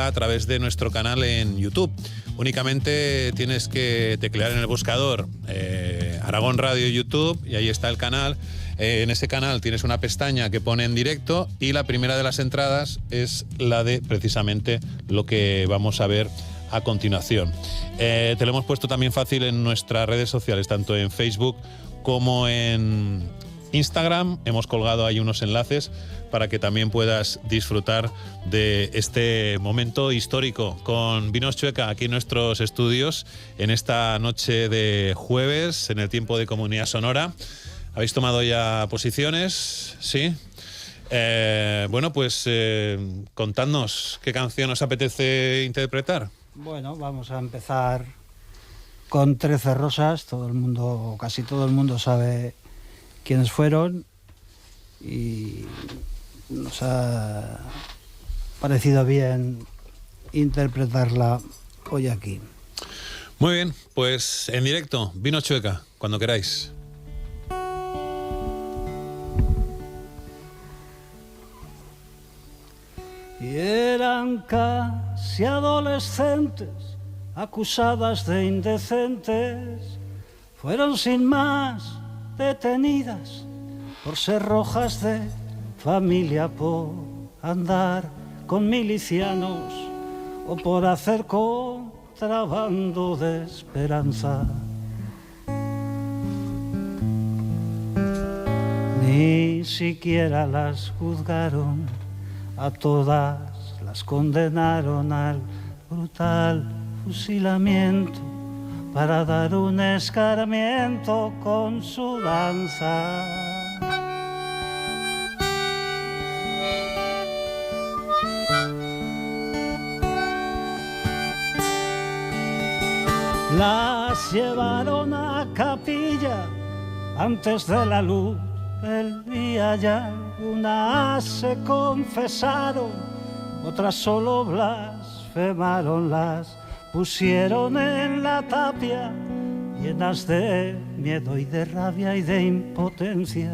a través de nuestro canal en YouTube. Únicamente tienes que teclear en el buscador Aragón Radio YouTube y ahí está el canal. En ese canal tienes una pestaña que pone en directo y la primera de las entradas es la de precisamente lo que vamos a ver a continuación. Te lo hemos puesto también fácil en nuestras redes sociales, tanto en Facebook como en Instagram. Hemos colgado ahí unos enlaces para que también puedas disfrutar de este momento histórico con Vinos Chueca aquí en nuestros estudios en esta noche de jueves, en el tiempo de Comunidad Sonora. ¿Habéis tomado ya posiciones? ¿Sí? Bueno, pues contadnos qué canción os apetece interpretar. Bueno, vamos a empezar con 13 Rosas. Todo el mundo, casi todo el mundo sabe quiénes fueron y nos ha parecido bien interpretarla hoy aquí. Muy bien, pues en directo, Vinos Chueca, cuando queráis. Y eran casi adolescentes, acusadas de indecentes, fueron sin más detenidas por ser rojas de familia, por andar con milicianos o por hacer contrabando de esperanza. Ni siquiera las juzgaron, a todas las condenaron al brutal fusilamiento para dar un escarmiento con su danza. Las llevaron a capilla antes de la luz del día, ya algunas se confesaron, otras solo blasfemaron, las pusieron en la tapia llenas de miedo y de rabia y de impotencia.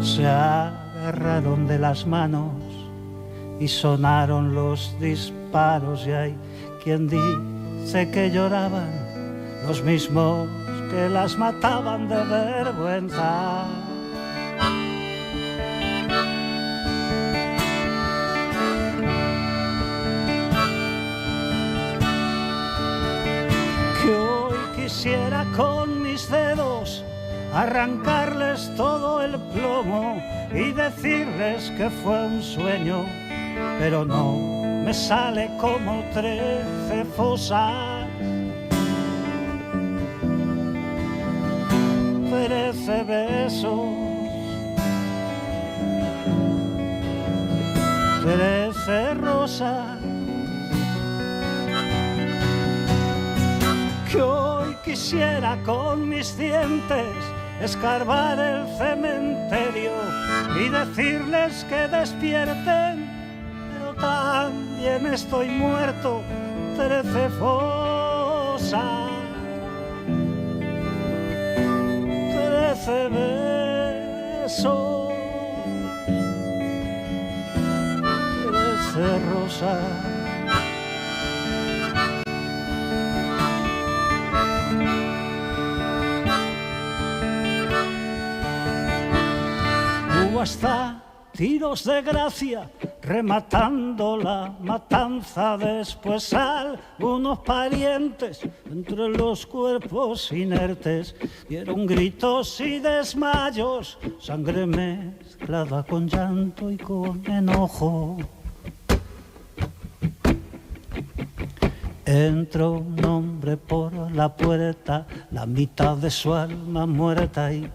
Se agarraron de las manos y sonaron los disparos, y hay quien dice que lloraban los mismos que las mataban de vergüenza. Que hoy quisiera con mis dedos arrancarles todo el plomo y decirles que fue un sueño, pero no me sale como 13 fosas. 13 besos, 13 rosas, que hoy quisiera con mis dientes escarbar el cementerio y decirles que despierten, pero también estoy muerto. 13 fosas, 13 besos, 13 rosas. Hubo hasta tiros de gracia rematando la matanza, después algunos parientes entre los cuerpos inertes dieron gritos y desmayos, sangre mezclada con llanto y con enojo. Entró un hombre por la puerta, la mitad de su alma muerta, y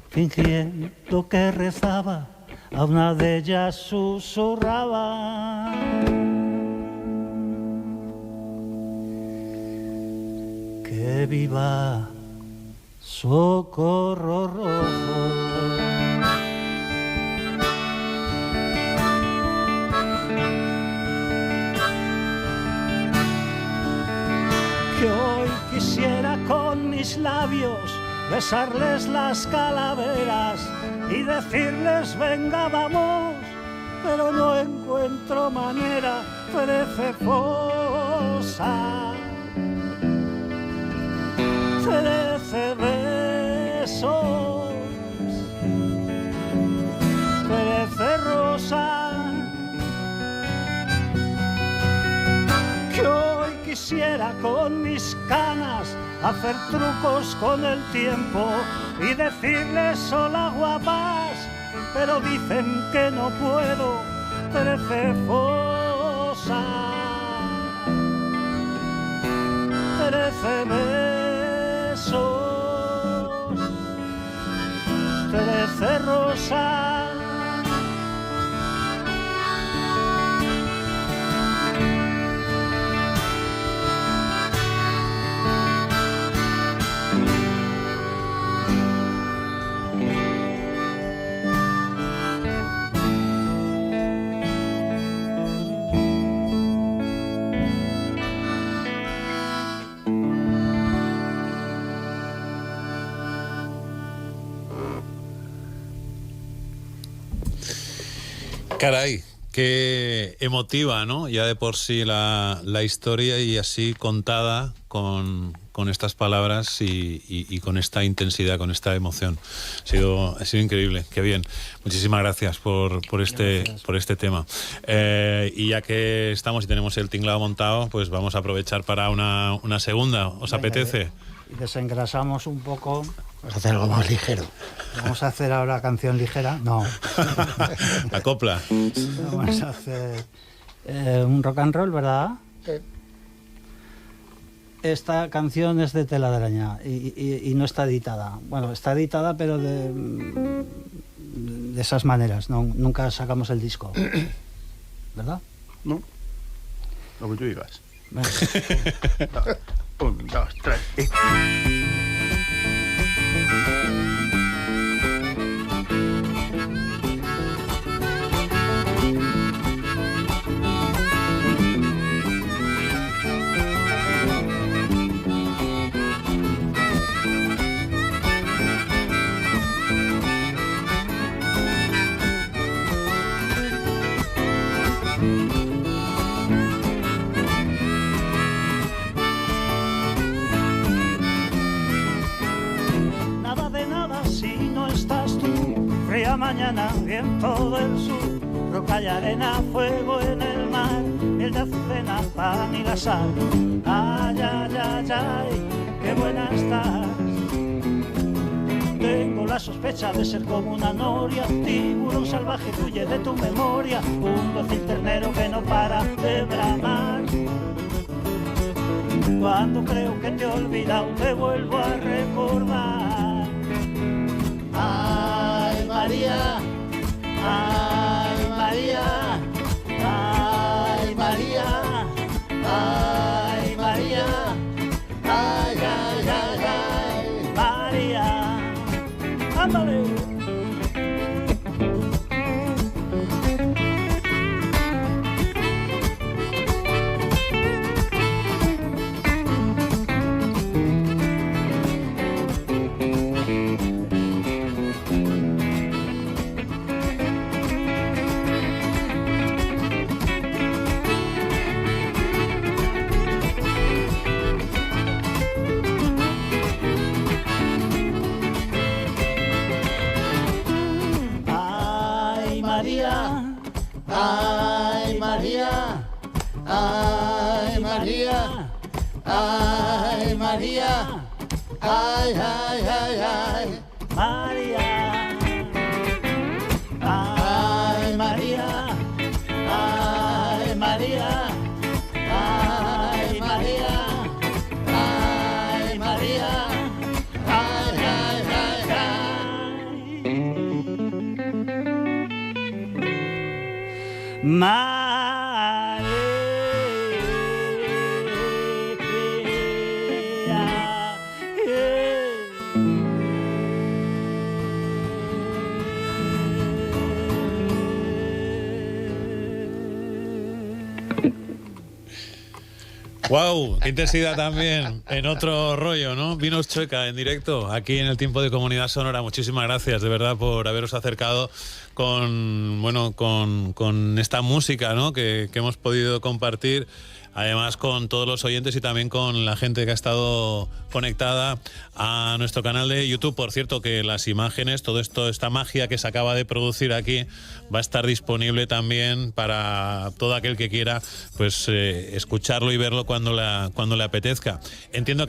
fingiendo que rezaba, a una de ellas susurraba: que viva Socorro Rojo. Que hoy quisiera con mis labios besarles las calaveras y decirles: venga, vamos, encuentro manera perezosa. 13 besos, 13 rosas, que hoy quisiera con mis canas hacer trucos con el tiempo y decirles hola guapas, pero dicen que no puedo. 13 fosas, 13 besos, 13 rosas. Caray, qué emotiva, ¿no? Ya de por sí la historia, y así contada con estas palabras y con esta intensidad, con esta emoción. Ha sido increíble, qué bien. Muchísimas gracias por este tema. Y ya que estamos y tenemos el tinglado montado, pues vamos a aprovechar para una segunda. ¿Os apetece? Y desengrasamos un poco. Vamos a hacer algo más ligero. Vamos a hacer ahora canción ligera. No. La copla. Vamos a hacer un rock and roll, ¿verdad? Esta canción es de Tela de Araña y no está editada. Bueno, está editada, pero de esas maneras. No, nunca sacamos el disco. ¿Verdad? No. Lo que tú digas. Venga. 1, 2, 3 y... Mañana, viento del sur, roca y arena, fuego en el mar, miel de azucena, pan y la sal. Ay, ay, ay, ay, qué buena estás. Tengo la sospecha de ser como una noria, tiburón salvaje que huye de tu memoria, un dócil ternero que no para de bramar. Cuando creo que te he olvidado, te vuelvo a recordar. Ay, María, ay, María, ay, María, ay, María, ay, ay, ay, ay, María, ándale. Ay, María, ay, María, ay, María, ay, ay, ay, ay, María, ay, María, ay, María, ay, María, ay, María, ay, ay, ay, ay. ¡Wow! ¡Qué intensidad también! En otro rollo, ¿no? Vinos Chueca en directo, aquí en el Tiempo de Comunidad Sonora. Muchísimas gracias, de verdad, por haberos acercado con esta música, ¿no? que hemos podido compartir, además con todos los oyentes y también con la gente que ha estado conectada a nuestro canal de YouTube. Por cierto, que las imágenes, todo esto, esta magia que se acaba de producir aquí, va a estar disponible también para todo aquel que quiera, pues escucharlo y verlo cuando le apetezca. Entiendo que